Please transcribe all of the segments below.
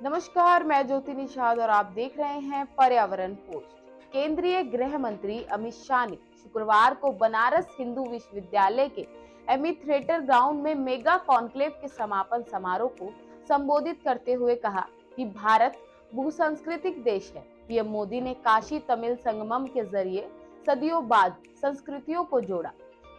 नमस्कार, मैं ज्योति निषाद और आप देख रहे हैं पर्यावरण पोस्ट। केंद्रीय गृह मंत्री अमित शाह ने शुक्रवार को बनारस हिंदू विश्वविद्यालय के एमी थिएटर ग्राउंड में मेगा कॉन्क्लेव के समापन समारोह को संबोधित करते हुए कहा कि भारत बहुसांस्कृतिक देश है। पीएम मोदी ने काशी तमिल संगमम के जरिए सदियों बाद संस्कृतियों को जोड़ा।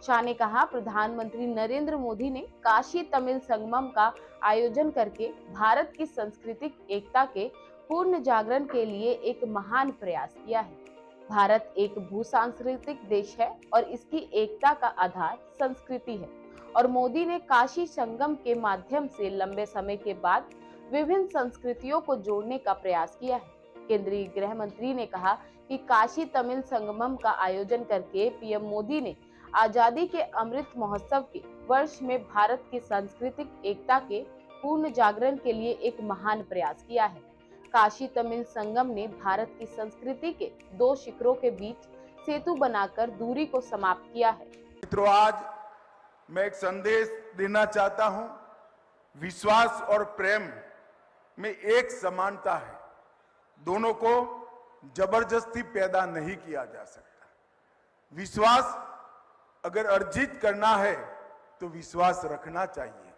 शाह ने कहा, प्रधानमंत्री नरेंद्र मोदी ने काशी तमिल संगमम का आयोजन करके भारत की सांस्कृतिक एकता के पूर्ण जागरण के लिए एक महान प्रयास किया है। भारत एक भूसांस्कृतिक देश है और इसकी एकता का आधार संस्कृति है और मोदी ने काशी संगम के माध्यम से लंबे समय के बाद विभिन्न संस्कृतियों को जोड़ने का प्रयास किया है। केंद्रीय गृह मंत्री ने कहा कि काशी तमिल संगमम का आयोजन करके पीएम मोदी ने आजादी के अमृत महोत्सव के वर्ष में भारत की सांस्कृतिक एकता के पूर्ण जागरण के लिए एक महान प्रयास किया है। काशी तमिल संगम ने भारत की संस्कृति के दो शिखरों के बीच सेतु बनाकर दूरी को समाप्त किया है। मित्रों, आज मैं एक संदेश देना चाहता हूं। विश्वास और प्रेम में एक समानता है। दोनों को जबरदस्ती पैदा नहीं किया जा सकता। विश्वास अगर अर्जित करना है तो विश्वास रखना चाहिए।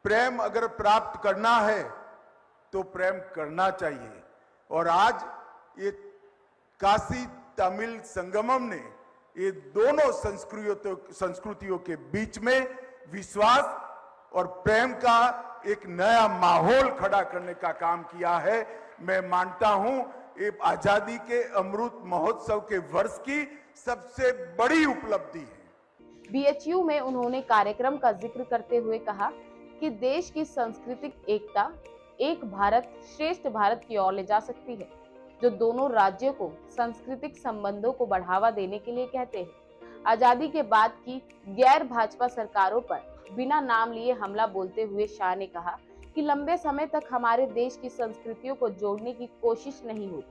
प्रेम अगर प्राप्त करना है तो प्रेम करना चाहिए। और आज ये काशी तमिल संगमम ने ये दोनों संस्कृतियों के बीच में विश्वास और प्रेम का एक नया माहौल खड़ा करने का काम किया है। मैं मानता हूं ये आजादी के अमृत महोत्सव के वर्ष की सबसे बड़ी उपलब्धि है। बीएचयू में उन्होंने कार्यक्रम का जिक्र करते हुए कहा कि देश की सांस्कृतिक एकता एक भारत श्रेष्ठ भारत की ओर ले जा सकती है, जो दोनों राज्यों को सांस्कृतिक संबंधों को बढ़ावा देने के लिए कहते हैं। आजादी के बाद की गैर भाजपा सरकारों पर बिना नाम लिए हमला बोलते हुए शाह ने कहा कि लंबे समय तक हमारे देश की संस्कृतियों को जोड़ने की कोशिश नहीं हुई।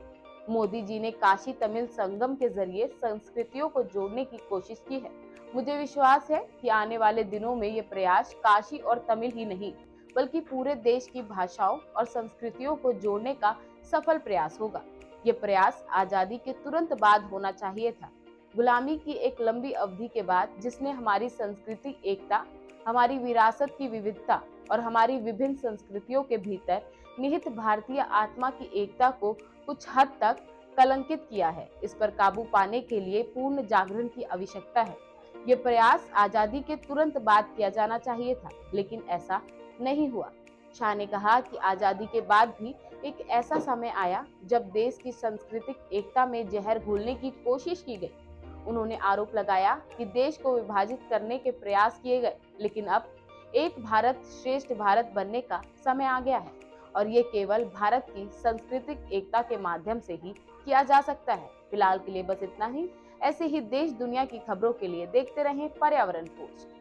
मोदी जी ने काशी तमिल संगम के जरिए संस्कृतियों को जोड़ने की कोशिश की है। मुझे विश्वास है कि आने वाले दिनों में ये प्रयास काशी और तमिल ही नहीं बल्कि पूरे देश की भाषाओं और संस्कृतियों को जोड़ने का सफल प्रयास होगा। ये प्रयास आजादी के तुरंत बाद होना चाहिए था। गुलामी की एक लंबी अवधि के बाद जिसने हमारी सांस्कृतिक एकता, हमारी विरासत की विविधता और हमारी विभिन्न संस्कृतियों के भीतर निहित भारतीय आत्मा की एकता को कुछ हद तक कलंकित किया है। इस पर काबू पाने के लिए पूर्ण जागरण की आवश्यकता है। ये प्रयास आजादी के तुरंत बाद किया जाना चाहिए था, लेकिन ऐसा नहीं हुआ। शाह ने कहा कि आजादी के बाद भी एक ऐसा समय आया जब देश की सांस्कृतिक एकता में जहर घोलने की कोशिश की गई। उन्होंने आरोप लगाया कि देश को विभाजित करने के प्रयास किए गए, लेकिन अब एक भारत श्रेष्ठ भारत बनने का समय आ गया है और ये केवल भारत की सांस्कृतिक एकता के माध्यम से ही किया जा सकता है। फिलहाल के लिए बस इतना ही। ऐसे ही देश दुनिया की खबरों के लिए देखते रहें पर्यावरण पोस्ट।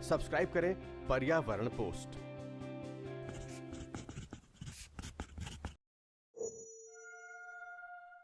सब्सक्राइब करें पर्यावरण पोस्ट।